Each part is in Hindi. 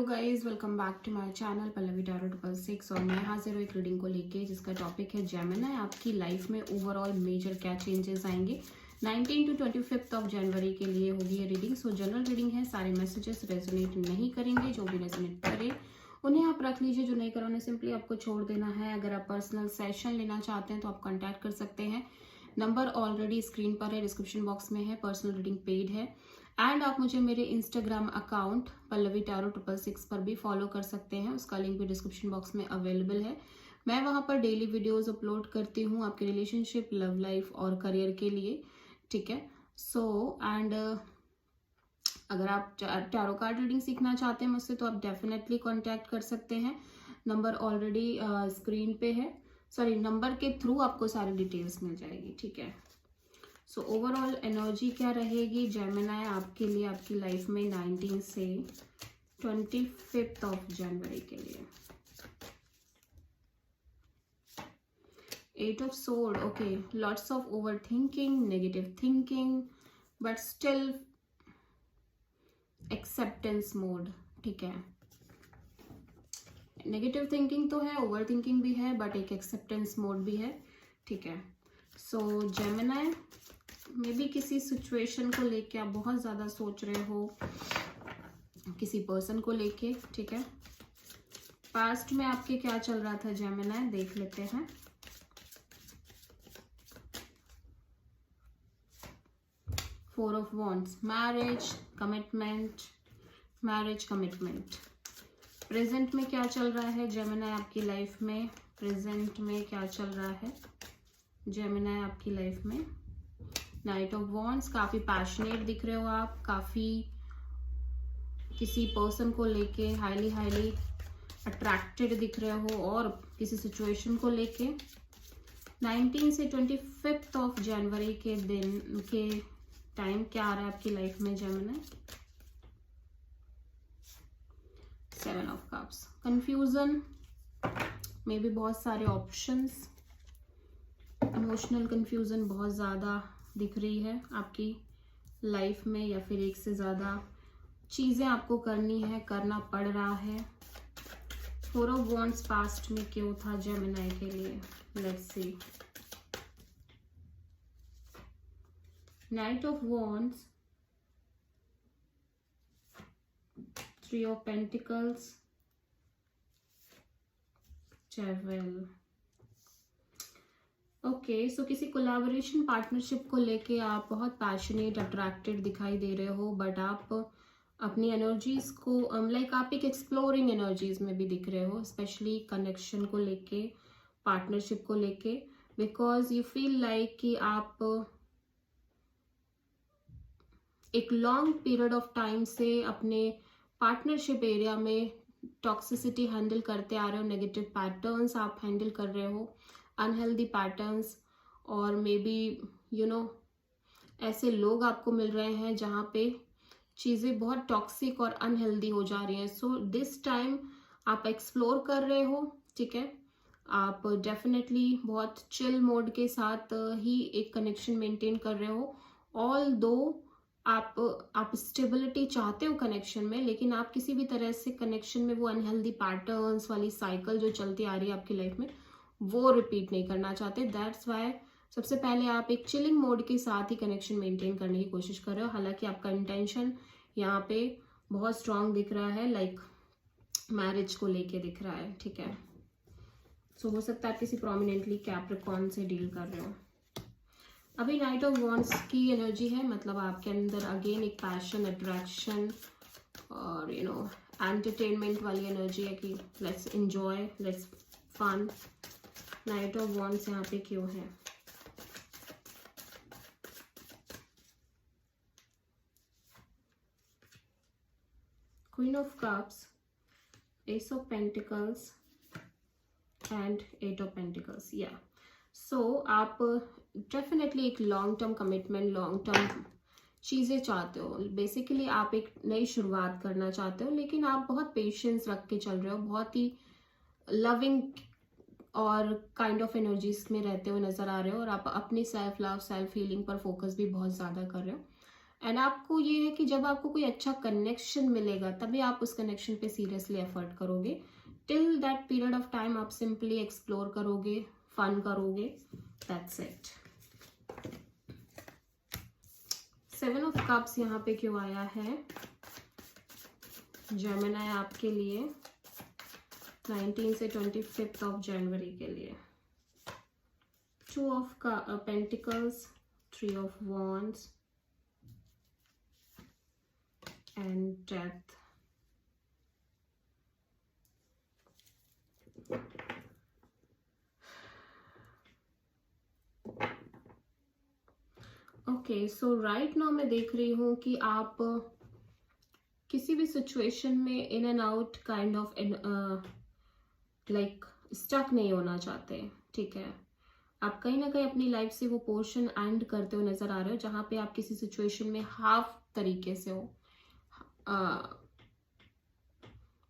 Guys, welcome back to my channel Pallavi tarot 666। और मैं हाजिर हूँ एक रीडिंग को लेके जिसका टॉपिक है जेमिनी। आपकी लाइफ में ओवरऑल मेजर क्या चेंजेस आएंगे 19 टू 25 ऑफ जनवरी के लिए होगी ये रीडिंग। सो जनरल रीडिंग है, सारे मैसेजेस रेजोनेट नहीं करेंगे। जो भी रेजोनेट करे उन्हें आप रख लीजिए, जो नहीं करा उन्हें सिंपली आपको छोड़ देना है। अगर आप पर्सनल सेशन लेना चाहते हैं तो आप कॉन्टैक्ट कर सकते हैं। नंबर ऑलरेडी स्क्रीन पर है, डिस्क्रिप्शन बॉक्स में है। पर्सनल रीडिंग पेड है एंड आप मुझे मेरे इंस्टाग्राम अकाउंट पल्लवी टैरो 666 पर भी फॉलो कर सकते हैं। उसका लिंक भी डिस्क्रिप्शन बॉक्स में अवेलेबल है। मैं वहां पर डेली वीडियोस अपलोड करती हूँ आपके रिलेशनशिप, लव लाइफ और करियर के लिए। ठीक है। सो एंड अगर आप टैरो कार्ड रीडिंग सीखना चाहते हैं मुझसे तो आप डेफिनेटली कांटेक्ट कर सकते हैं। नंबर ऑलरेडी स्क्रीन पे है। सॉरी, नंबर के थ्रू आपको सारी डिटेल्स मिल जाएगी। ठीक है। सो ओवरऑल एनर्जी क्या रहेगी जेमिनी आपके लिए आपकी लाइफ में 19 से 25 ऑफ जनवरी के लिए। 8 of sword. Okay, lots of over thinking, negative thinking, but still acceptance mode. ठीक है, नेगेटिव थिंकिंग तो है, ओवर थिंकिंग भी है, बट एक एक्सेप्टेंस मोड भी है। ठीक है। सो जेमिनी मे बी किसी सिचुएशन को लेके आप बहुत ज्यादा सोच रहे हो, किसी पर्सन को लेके। ठीक है। पास्ट में आपके क्या चल रहा था जेमिनी, देख लेते हैं। Four of wands, marriage commitment, marriage commitment. Present में क्या चल रहा है जेमिनी आपकी लाइफ में, प्रेजेंट में क्या चल रहा है जेमिनी आपकी लाइफ में। नाइट ऑफ वॉन्ड्स, काफी पैशनेट दिख रहे हो आप, काफी किसी पर्सन को लेके हाईली अट्रैक्टेड दिख रहे हो और किसी सिचुएशन को लेके। 19 से 25 ऑफ जनवरी के दिन के टाइम क्या आ रहा है आपकी लाइफ में जेमिनी। 7 ऑफ कप्स, कंफ्यूजन में भी बहुत सारे ऑप्शंस, इमोशनल कंफ्यूजन बहुत ज्यादा दिख रही है आपकी लाइफ में, या फिर एक से ज्यादा चीजें आपको करनी है, करना पड़ रहा है। फोर ऑफ वॉन्ड्स पास्ट में क्यों था जेमिनी के लिए, let's see. Knight of wands, three of pentacles, travel. Okay, so किसी कोलैबोरेशन पार्टनरशिप को लेके आप बहुत पैशनेट अट्रैक्टेड दिखाई दे रहे हो, बट आप अपनी एनर्जीज को लाइक आप एक एक्सप्लोरिंग एनर्जीज में भी दिख रहे हो, स्पेशली कनेक्शन को लेके, पार्टनरशिप को लेके, बिकॉज यू फील लाइक कि आप एक लॉन्ग पीरियड ऑफ टाइम से अपने पार्टनरशिप एरिया में टॉक्सिसिटी हैंडल करते आ रहे हो, नेगेटिव पैटर्न्स आप हैंडल कर रहे हो, अनहेल्दी पैटर्न्स, और मे बी यू नो ऐसे लोग आपको मिल रहे हैं जहाँ पे चीज़ें बहुत टॉक्सिक और अनहेल्दी हो जा रही हैं। सो दिस टाइम आप एक्सप्लोर कर रहे हो। ठीक है। आप डेफिनेटली बहुत चिल मोड के साथ ही एक कनेक्शन मेंटेन कर रहे हो। ऑल दो आप स्टेबिलिटी चाहते हो कनेक्शन में, लेकिन आप किसी भी तरह से कनेक्शन में वो अनहेल्दी पैटर्न्स वाली साइकिल जो चलती आ रही है आपकी लाइफ में वो रिपीट नहीं करना चाहते। दैट्स वाई सबसे पहले आप एक चिलिंग मोड के साथ ही कनेक्शन मेंटेन करने की कोशिश कर रहे हो। हालांकि आपका इंटेंशन यहाँ पे बहुत स्ट्रांग दिख रहा है, लाइक मैरिज को लेके दिख रहा है। ठीक है। सो हो सकता है आप किसी प्रोमिनेंटली कैप्रिकॉर्न से डील कर रहे हो। अभी नाइट ऑफ वॉन्ड्स की एनर्जी है, मतलब आपके अंदर अगेन एक पैशन, अट्रैक्शन और एंटरटेनमेंट वाली एनर्जी है कि let's enjoy, let's fun. Knight of wands यहाँ पे क्यों है? Queen of cups, ace of pentacles and eight of pentacles. या सो आप डेफिनेटली एक long term commitment, long term चीज़ें चाहते हो। बेसिकली आप एक नई शुरुआत करना चाहते हो, लेकिन आप बहुत पेशेंस रख के चल रहे हो, बहुत ही लविंग और काइंड ऑफ एनर्जीज में रहते हुए नजर आ रहे हो, और आप अपनी सेल्फ लव, सेल्फ हीलिंग पर फोकस भी बहुत ज़्यादा कर रहे हो। एंड आपको ये है कि जब आपको कोई अच्छा कनेक्शन मिलेगा तभी आप उस कनेक्शन पे सीरियसली एफर्ट करोगे. Till that period of time आप सिंपली एक्सप्लोर करोगे, फन करोगे, दैट्स इट. 7 ऑफ कप्स यहाँ पे क्यों आया है जेमिनी आपके लिए 19 से 25 ऑफ जनवरी के लिए? 2 of pentacles, 3 of wands and death. Okay, so right now मैं देख रही हूँ कि आप किसी भी सिचुएशन में in and out kind of like stuck नहीं होना चाहते. ठीक है, आप कहीं ना कहीं अपनी लाइफ से वो पोर्शन एंड करते हुए नजर आ रहे हो जहां पे आप किसी सिचुएशन में हाफ तरीके से हो.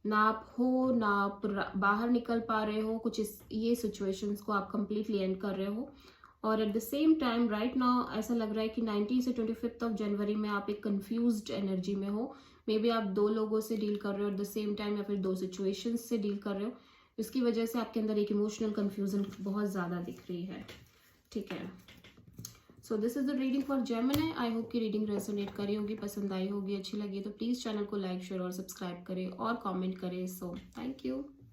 ना आप हो ना आप बाहर निकल पा रहे हो, कुछ ये सिचुएशंस को आप कंप्लीटली एंड कर रहे हो. और at the same time right now ऐसा लग रहा है कि 19 से 25 ऑफ जनवरी में आप एक कंफ्यूज्ड एनर्जी में हो. मे बी आप 2 लोगों से डील कर रहे हो एट द सेम टाइम, या फिर 2 सिचुएशंस से डील कर रहे हो. इसकी वजह से आपके अंदर एक इमोशनल कंफ्यूजन बहुत ज़्यादा दिख रही है. ठीक है, so this is the reading for Gemini. I hope कि रीडिंग रेजोनेट करी होगी, पसंद आई होगी, अच्छी लगी तो प्लीज़ चैनल को लाइक, शेयर और सब्सक्राइब करें और कमेंट करें. So thank you.